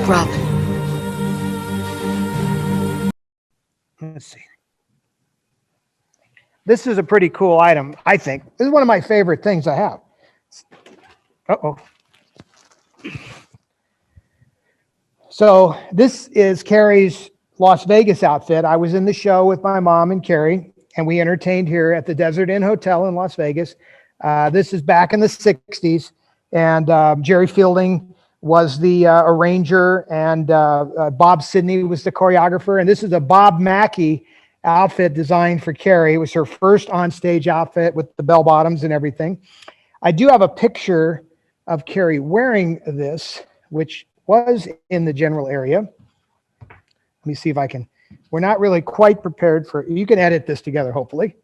problem. Let's see. This is a pretty cool item, I think. This is one of my favorite things I have. Uh-oh. So this is Carrie's Las Vegas outfit. I was in the show with my mom and Carrie, and we entertained here at the Desert Inn Hotel in Las Vegas. This is back in the 60s, and Jerry Fielding was the arranger, and Bob Sidney was the choreographer. And this is a Bob Mackie outfit designed for Carrie. It was her first onstage outfit with the bell bottoms and everything. I do have a picture of Carrie wearing this, which was in the general area. Let me see if I can. We're not really quite prepared for. You can edit this together, hopefully.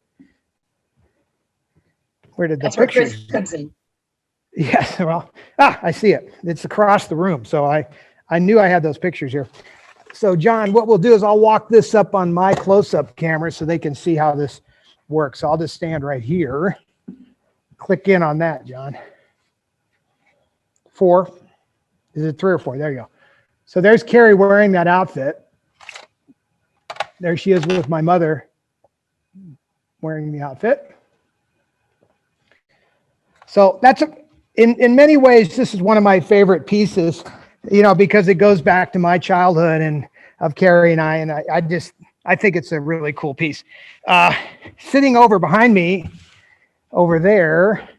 Where did the picture? Chris comes in. Yes, well, I see it. It's across the room, so I knew I had those pictures here. So, John, what we'll do is I'll walk this up on my close-up camera so they can see how this works. So I'll just stand right here. Click in on that, John. 4. Is it 3 or 4? There you go. So there's Carrie wearing that outfit. There she is with my mother wearing the outfit. So that's in many ways, this is one of my favorite pieces, you know, because it goes back to my childhood and of Carrie and I think it's a really cool piece. Sitting over behind me, over there,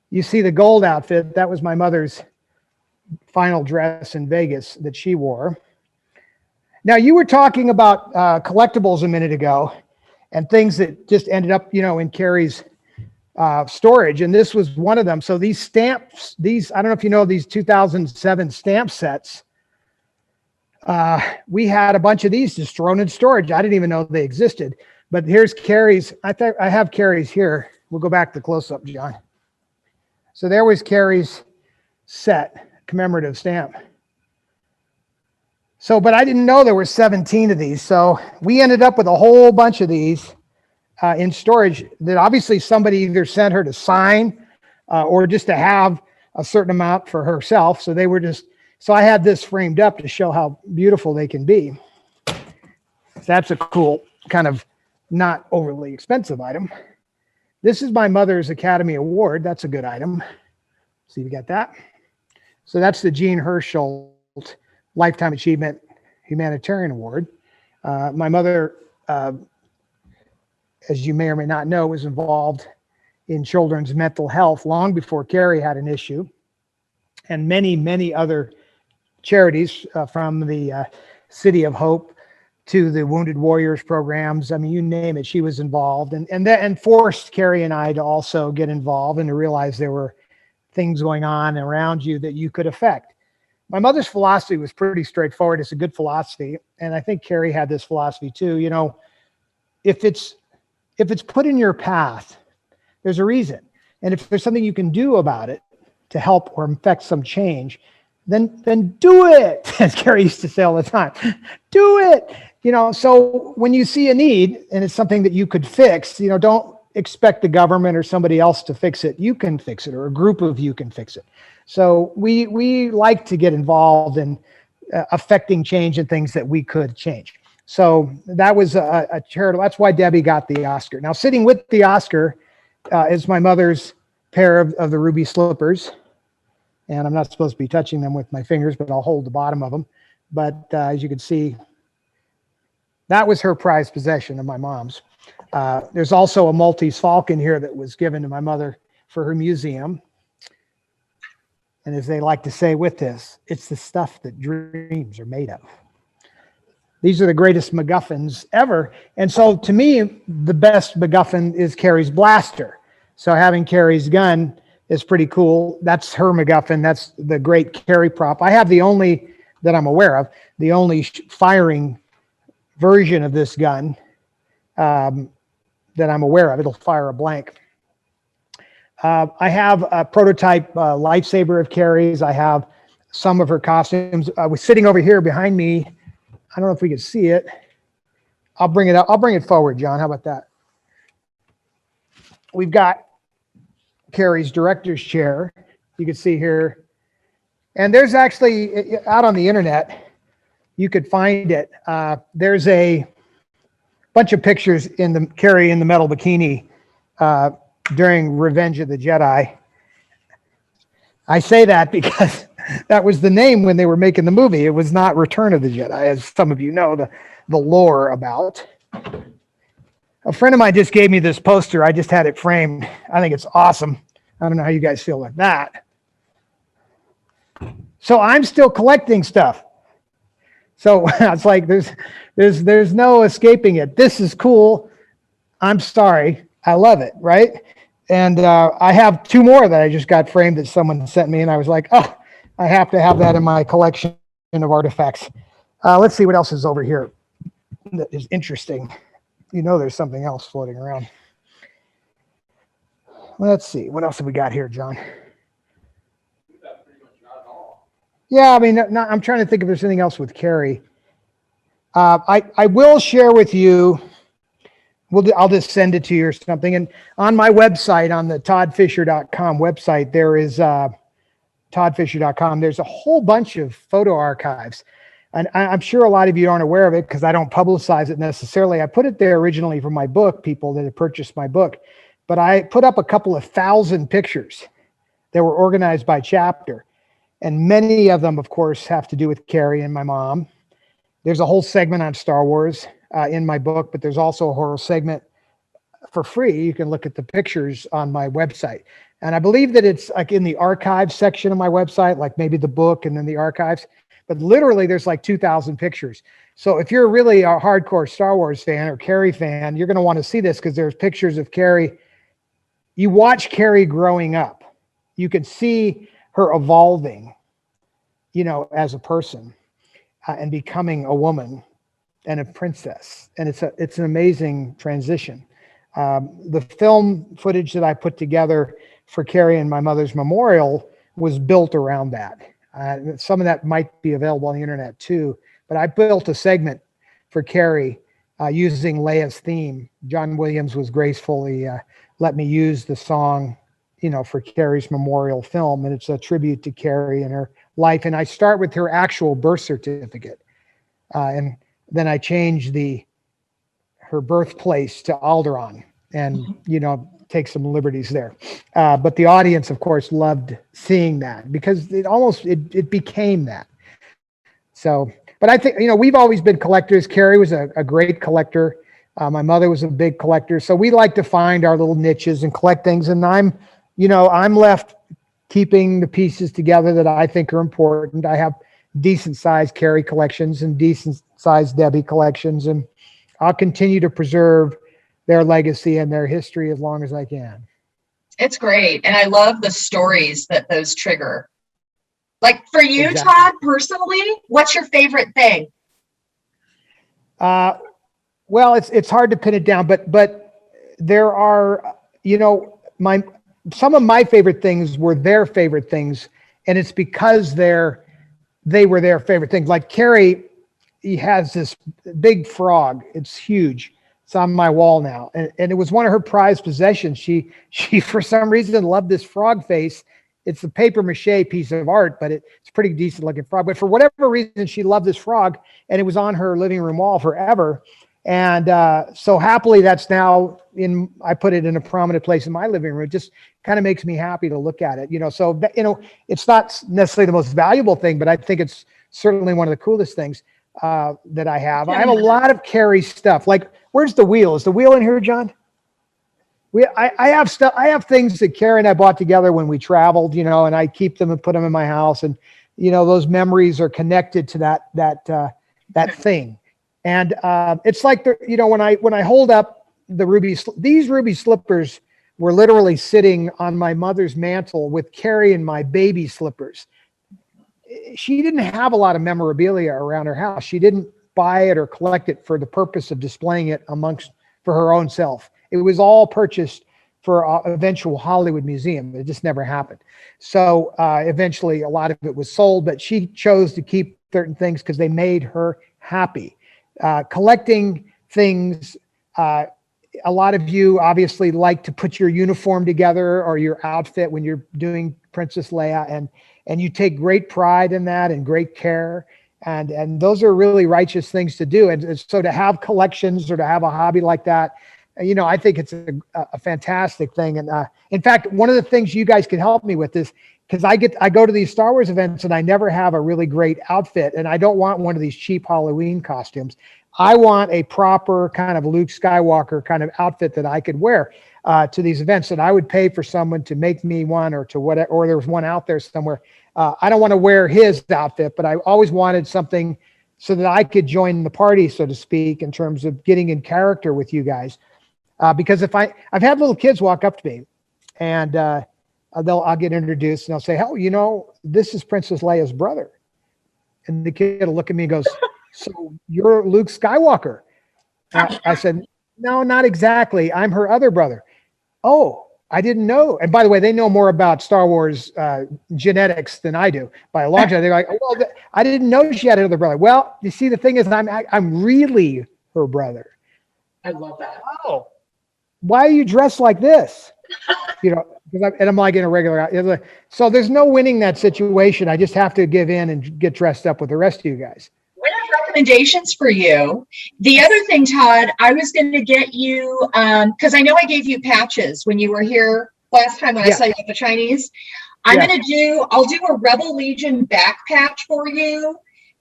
you see the gold outfit. That was my mother's final dress in Vegas that she wore. Now, you were talking about collectibles a minute ago and things that just ended up, you know, in Carrie's storage, and this was one of them. So these stamps, I don't know if you know, these 2007 stamp sets, we had a bunch of these just thrown in storage. I didn't even know they existed. But here's Carrie's. I have Carrie's here. We'll go back to close-up, John. So there was Carrie's set, commemorative stamp. So, but I didn't know there were 17 of these. So we ended up with a whole bunch of these in storage that obviously somebody either sent her to sign or just to have a certain amount for herself. So they were just, so I had this framed up to show how beautiful they can be. That's a cool kind of not overly expensive item. This is my mother's Academy Award. That's a good item. See, you got that? So that's the Jean Hersholt Lifetime Achievement Humanitarian Award. My mother, as you may or may not know, was involved in children's mental health long before Carrie had an issue, and many, many other charities from the City of Hope to the Wounded Warriors programs. I mean, you name it, she was involved, and forced Carrie and I to also get involved and to realize there were things going on around you that you could affect. My mother's philosophy was pretty straightforward. It's a good philosophy, and I think Carrie had this philosophy too. You know, if it's put in your path, there's a reason. And if there's something you can do about it to help or affect some change, then do it, as Carrie used to say all the time. Do it. You know, so when you see a need and it's something that you could fix, you know, don't expect the government or somebody else to fix it. You can fix it, or a group of you can fix it. So we like to get involved in affecting change and things that we could change. So that was a charitable. That's why Debbie got the Oscar. Now, sitting with the Oscar is my mother's pair of the ruby slippers. And I'm not supposed to be touching them with my fingers, but I'll hold the bottom of them. But as you can see, that was her prized possession of my mom's. There's also a Maltese falcon here that was given to my mother for her museum. And as they like to say with this, it's the stuff that dreams are made of. These are the greatest MacGuffins ever. And so to me, the best MacGuffin is Carrie's blaster. So having Carrie's gun is pretty cool. That's her MacGuffin. That's the great Carrie prop. I have the only, that I'm aware of, the only firing version of this gun that I'm aware of. It'll fire a blank. I have a prototype lightsaber of Carrie's. I have some of her costumes. I was sitting over here behind me. I don't know if we can see it. I'll bring it up. I'll bring it forward, John. How about that? We've got Carrie's director's chair. You can see here. And there's actually out on the internet, you could find it. There's a bunch of pictures in the Carrie in the metal bikini during Revenge of the Jedi. I say that because that was the name when they were making the movie. It was not Return of the Jedi, as some of you know the lore about. A friend of mine just gave me this poster. I just had it framed. I think it's awesome. I don't know how you guys feel about that. So I'm still collecting stuff. So it's like there's no escaping it. This is cool. I'm sorry. I love it, right? And I have 2 more that I just got framed that someone sent me, and I was like, oh, I have to have that in my collection of artifacts. Let's see what else is over here that is interesting. You know there's something else floating around. Let's see. What else have we got here, John? Yeah, I mean, I'm trying to think if there's anything else with Carrie. I will share with you, I'll just send it to you or something. And on my website, on the toddfisher.com website, there is toddfisher.com. There's a whole bunch of photo archives. And I'm sure a lot of you aren't aware of it because I don't publicize it necessarily. I put it there originally for my book, people that had purchased my book. But I put up a couple of 1,000 pictures that were organized by chapter. And many of them, of course, have to do with Carrie and my mom. There's a whole segment on Star Wars in my book, but there's also a whole segment for free. You can look at the pictures on my website. And I believe that it's like in the archives section of my website, like maybe the book and then the archives. But literally, there's like 2,000 pictures. So if you're really a hardcore Star Wars fan or Carrie fan, you're going to want to see this because there's pictures of Carrie. You watch Carrie growing up. You can see her evolving, you know, as a person and becoming a woman and a princess. And it's an amazing transition. The film footage that I put together for Carrie and my mother's memorial was built around that. Some of that might be available on the internet too, but I built a segment for Carrie using Leia's theme. John Williams was gracefully let me use the song, you know, for Carrie's memorial film, and it's a tribute to Carrie and her life. And I start with her actual birth certificate, and then I change her birthplace to Alderaan, and you know, take some liberties there. But the audience, of course, loved seeing that because it became that. So, but I think, you know, we've always been collectors. Carrie was a great collector. My mother was a big collector. So we like to find our little niches and collect things. And I'm left keeping the pieces together that I think are important. I have decent sized Carrie collections and decent sized Debbie collections, and I'll continue to preserve their legacy and their history as long as I can. It's great. And I love the stories that those trigger. Like for you, Exactly. Todd, personally, what's your favorite thing? Well, it's hard to pin it down, but there are, you know, some of my favorite things were their favorite things, and it's because they were their favorite things. Like Carrie, he has this big frog. It's huge. It's on my wall now. And it was one of her prized possessions. She for some reason loved this frog face. It's a paper mache piece of art, but it's a pretty decent looking frog. But for whatever reason, she loved this frog, and it was on her living room wall forever. And so happily, that's now I put it in a prominent place in my living room. It just kind of makes me happy to look at it, you know. So, you know, it's not necessarily the most valuable thing, but I think it's certainly one of the coolest things that I have. I have a lot of Carrie stuff. Like, where's the wheel? Is the wheel in here, John? I have stuff. I have things that Carrie and I bought together when we traveled, you know, and I keep them and put them in my house. And, you know, those memories are connected to that thing. And it's like, you know, when I hold up these ruby slippers were literally sitting on my mother's mantle with Carrie and my baby slippers. She didn't have a lot of memorabilia around her house. She didn't buy it or collect it for the purpose of displaying it for her own self. It was all purchased for an eventual Hollywood museum. It just never happened. So eventually a lot of it was sold, but she chose to keep certain things because they made her happy. Collecting things, a lot of you obviously like to put your uniform together or your outfit when you're doing Princess Leia, and you take great pride in that and great care. And those are really righteous things to do. And so to have collections or to have a hobby like that, I think it's a fantastic thing. And in fact, one of the things you guys can help me with is, because I go to these Star Wars events and I never have a really great outfit, and I don't want one of these cheap Halloween costumes. I want a proper kind of Luke Skywalker kind of outfit that I could wear to these events, and I would pay for someone to make me one, or to whatever, or there was one out there somewhere. I don't want to wear his outfit, but I always wanted something so that I could join the party, so to speak, in terms of getting in character with you guys. Because I've had little kids walk up to me, and I'll get introduced, and they'll say, "Oh, this is Princess Leia's brother," and the kid will look at me and goes, "So you're Luke Skywalker?" I said, "No, not exactly. I'm her other brother." "Oh, I didn't know." And by the way, they know more about Star Wars genetics than I do by a long shot. They're like, "Well, I didn't know she had another brother." Well, you see, the thing is, I'm really her brother. I love that. "Oh, why are you dressed like this?" And I'm like in a regular. So there's no winning that situation. I just have to give in and get dressed up with the rest of you guys. We have recommendations for you. The other thing, Todd, I was going to get you, because I know I gave you patches when you were here last time when I saw you at the Chinese. I'll do a Rebel Legion back patch for you,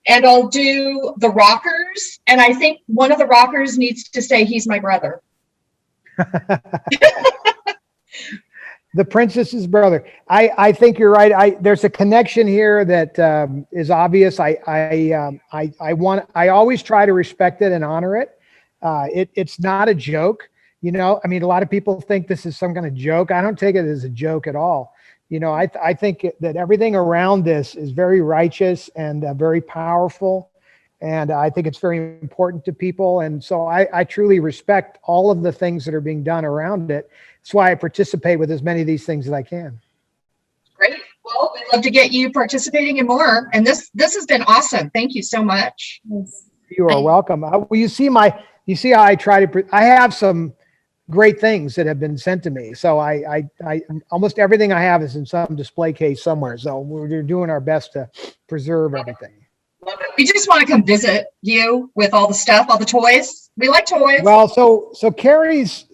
and I'll do the rockers. And I think one of the rockers needs to say, "He's my brother." The princess's brother. I think you're right. There's a connection here that is obvious. I always try to respect it and honor it. It's not a joke. A lot of people think this is some kind of joke. I don't take it as a joke at all. I think that everything around this is very righteous and very powerful. And I think it's very important to people. And so I truly respect all of the things that are being done around it. That's why I participate with as many of these things as I can. Great. Well, we'd love to get you participating in more. And this has been awesome. Thank you so much. You are welcome. Well, you see how I try to, I have some great things that have been sent to me. So I almost everything I have is in some display case somewhere. So we're doing our best to preserve everything. Love it. We just want to come visit you with all the stuff, all the toys. We like toys. Well, so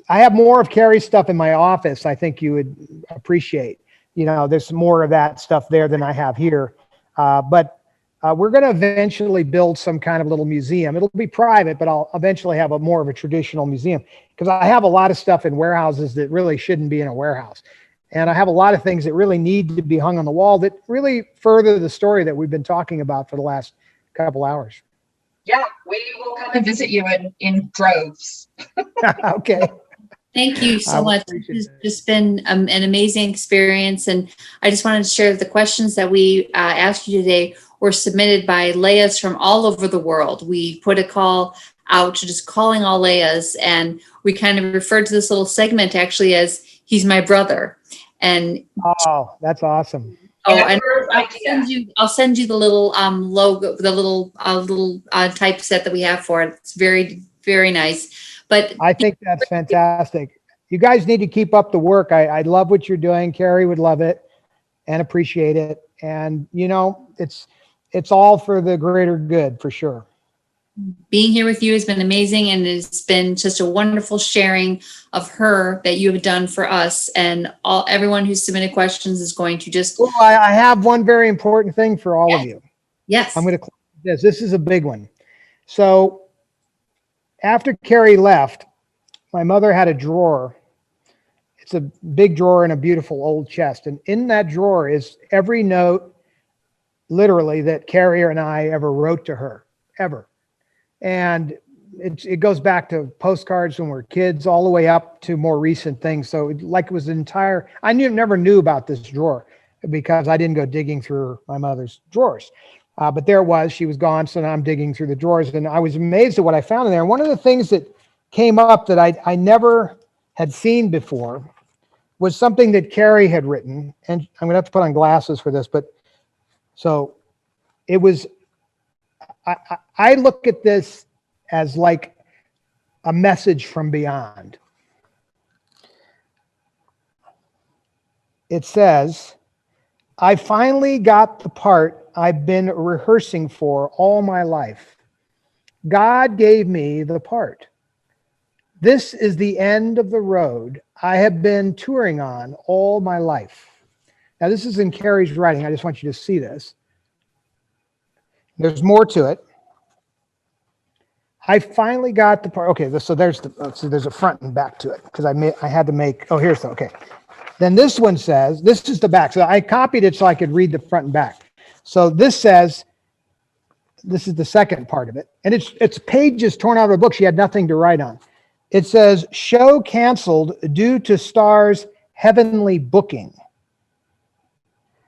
I have more of Carrie's stuff in my office. I think you would appreciate. There's more of that stuff there than I have here. But we're going to eventually build some kind of little museum. It'll be private, but I'll eventually have more of a traditional museum, because I have a lot of stuff in warehouses that really shouldn't be in a warehouse. And I have a lot of things that really need to be hung on the wall that really further the story that we've been talking about for the last couple hours. Yeah, we will come and visit you in droves. Okay. Thank you so much. It's just been an amazing experience. And I just wanted to share that the questions that we asked you today were submitted by Leias from all over the world. We put a call out to just calling all Leias, and we kind of referred to this little segment actually as "He's my brother." And that's awesome. And I'll send you the little logo, the little typeset that we have for it. It's very, very nice. But I think that's fantastic. You guys need to keep up the work. I love what you're doing. Carrie would love it and appreciate it. And it's all for the greater good, for sure. Being here with you has been amazing, and it's been just a wonderful sharing of her that you have done for us. And everyone who submitted questions is going to just. Well, I have one very important thing for all of you. Yes. I'm going to close this. This is a big one. So after Carrie left, my mother had a drawer. It's a big drawer in a beautiful old chest. And in that drawer is every note, literally, that Carrie and I ever wrote to her, ever. And it goes back to postcards when we were kids all the way up to more recent things. So it was an entire, never knew about this drawer because I didn't go digging through my mother's drawers. But there it was, she was gone. So now I'm digging through the drawers, and I was amazed at what I found in there. And one of the things that came up that I never had seen before was something that Carrie had written. And I'm going to have to put on glasses for this, but so it was, I look at this as like a message from beyond. It says, I finally got the part I've been rehearsing for all my life. God gave me the part. This is the end of the road I have been touring on all my life. Now, this is in Carrie's writing. I just want you to see this. There's more to it. I finally got the part. Okay, so there's a front and back to it because I had to make. Oh, here's the okay. Then this one says this is the back. So I copied it so I could read the front and back. So this says this is the second part of it, and it's pages torn out of a book. She had nothing to write on. It says show canceled due to star's heavenly booking.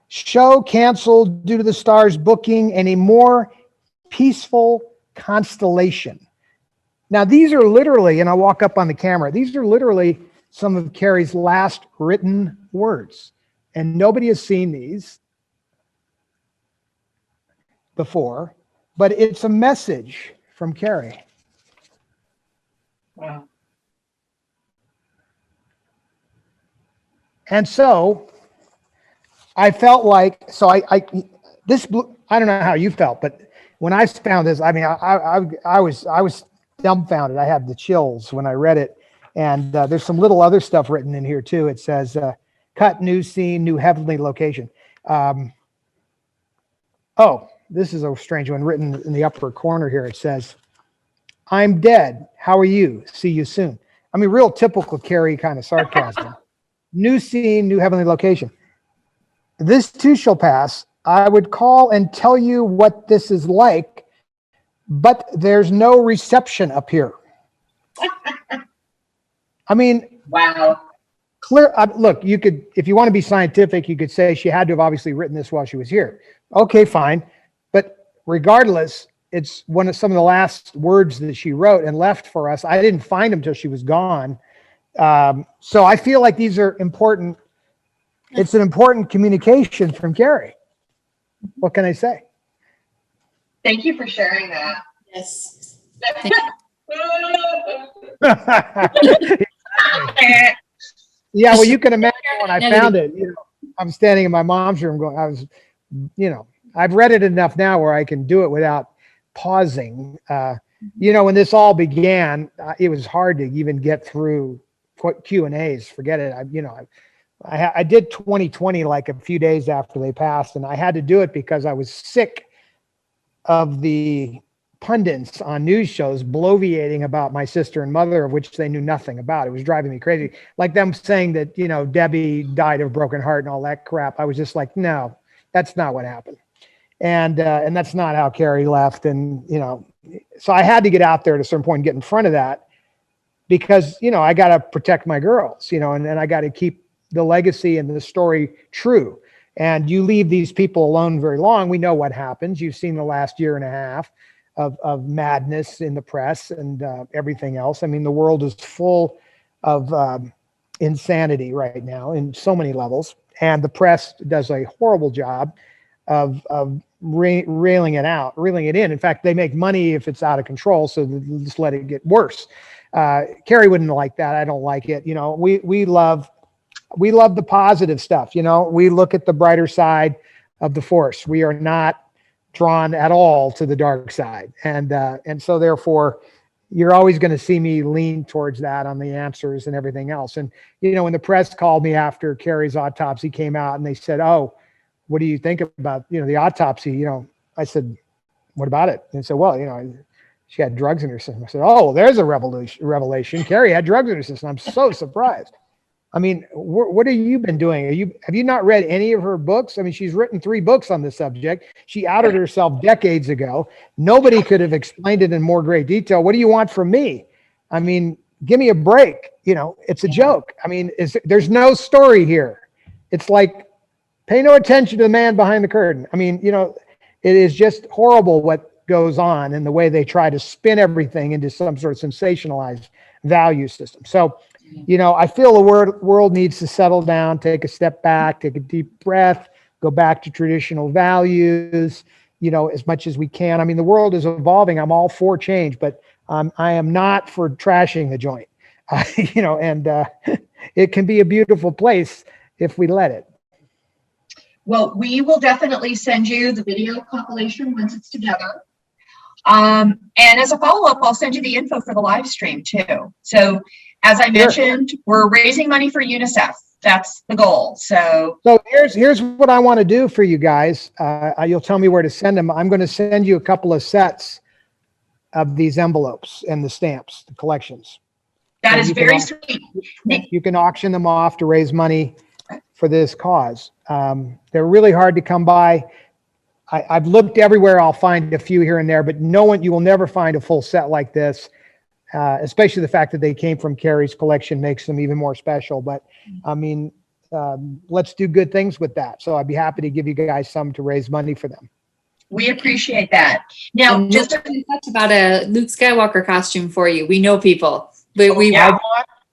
Show canceled due to the star's booking and a more peaceful constellation. Now, these are literally, and I'll walk up on the camera, these are literally some of Carrie's last written words. And nobody has seen these before, but it's a message from Carrie. Wow. And so I felt like, I don't know how you felt, but when I found this, I mean, I was dumbfounded. I had the chills when I read it. And there's some little other stuff written in here too. It says, cut, new scene, new heavenly location. Oh, this is a strange one written in the upper corner here. It says, I'm dead. How are you? See you soon. I mean, real typical Carrie kind of sarcasm. New scene, new heavenly location. This too shall pass. I would call and tell you what this is like, but there's no reception up here. I mean, wow. Clear. Look, you could, if you want to be scientific, you could say she had to have obviously written this while she was here. Okay, fine. But regardless, it's some of the last words that she wrote and left for us. I didn't find them till she was gone. So I feel like these are important. It's an important communication from Carrie. What can I say? Thank you for sharing that. Yes. Yeah, well, you can imagine when I found it, I'm standing in my mom's room going, I've read it enough now where I can do it without pausing. When this all began, it was hard to even get through Q&As. Forget it. I did 2020 like a few days after they passed, and I had to do it because I was sick of the pundits on news shows bloviating about my sister and mother, of which they knew nothing about. It was driving me crazy. Like them saying that, Debbie died of a broken heart and all that crap. I was just like, no, that's not what happened. And that's not how Carrie left. And, so I had to get out there at a certain point and get in front of that because, I got to protect my girls, and I got to keep the legacy and the story true. And you leave these people alone very long. We know what happens. You've seen the last year and a half of madness in the press and everything else. I mean, the world is full of insanity right now in so many levels. And the press does a horrible job of railing it in. In fact, they make money if it's out of control, so they'll just let it get worse. Carrie wouldn't like that. I don't like it. We love the positive stuff. We look at the brighter side of the force. We are not drawn at all to the dark side. And so therefore you're always going to see me lean towards that on the answers and everything else. And, when the press called me after Carrie's autopsy came out and they said, oh, what do you think about, the autopsy? I said, what about it? And they said, well, she had drugs in her system. I said, oh, there's a revelation. Carrie had drugs in her system. I'm so surprised. I mean, what have you been doing? Have you not read any of her books? I mean, she's written 3 books on this subject. She outed herself decades ago. Nobody could have explained it in more great detail. What do you want from me? I mean, give me a break. It's a joke. I mean, there's no story here. It's like, pay no attention to the man behind the curtain. I mean, it is just horrible what goes on and the way they try to spin everything into some sort of sensationalized value system. So, I feel the world needs to settle down, take a step back, take a deep breath, go back to traditional values, as much as we can. I mean, the world is evolving. I'm all for change, but I am not for trashing the joint, and it can be a beautiful place if we let it. Well, we will definitely send you the video compilation once it's together. And as a follow-up, I'll send you the info for the live stream too. So as I mentioned, we're raising money for UNICEF. That's the goal. So here's what I want to do for you guys. You'll tell me where to send them. I'm going to send you a couple of sets of these envelopes and the stamps, the collections. that is very sweet. You can auction them off to raise money for this cause. They're really hard to come by. I've looked everywhere. I'll find a few here and there, but you will never find a full set like this. Especially the fact that they came from Carrie's collection makes them even more special. But I mean, let's do good things with that. So I'd be happy to give you guys some to raise money for them. We appreciate that. Now, just to touch about a Luke Skywalker costume for you. We know people. We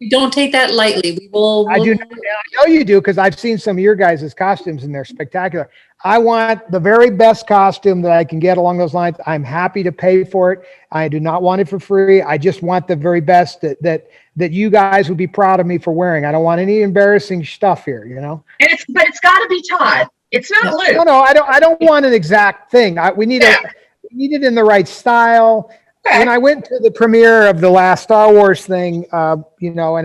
don't take that lightly. I know you do, because I've seen some of your guys' costumes and they're spectacular. I want the very best costume that I can get along those lines. I'm happy to pay for it. I do not want it for free. I just want the very best that you guys would be proud of me for wearing. I don't want any embarrassing stuff here, you know. But it's got to be Todd. It's not Luke. No, I don't want an exact thing. We need it in the right style. Okay. When I went to the premiere of the last Star Wars thing, and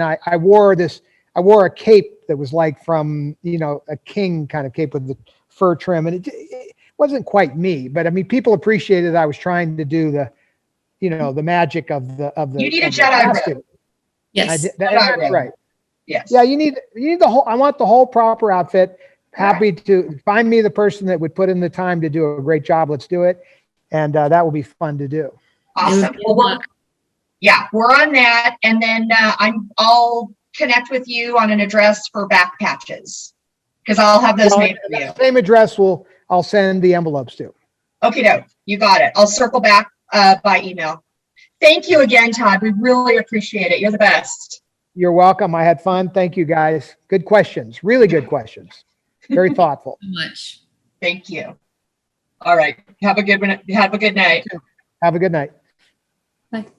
I wore a cape that was like from, a king kind of cape with the fur trim, and it wasn't quite me, but I mean, people appreciated I was trying to do the magic of the. You need a Jedi robe. Yes, that's right. Yes. Yeah, you need the whole. I want the whole proper outfit. Happy to find me the person that would put in the time to do a great job. Let's do it, and that will be fun to do. Awesome. Well, we're on that, and then I'll connect with you on an address for back patches, because I'll have those made for you. Same address I'll send the envelopes to. Okay, no, you got it. I'll circle back by email. Thank you again, Todd. We really appreciate it. You're the best. You're welcome. I had fun. Thank you, guys. Good questions. Really good questions. Very thoughtful. So much. Thank you. All right. Have a good one. Have a good night. Have a good night. Bye.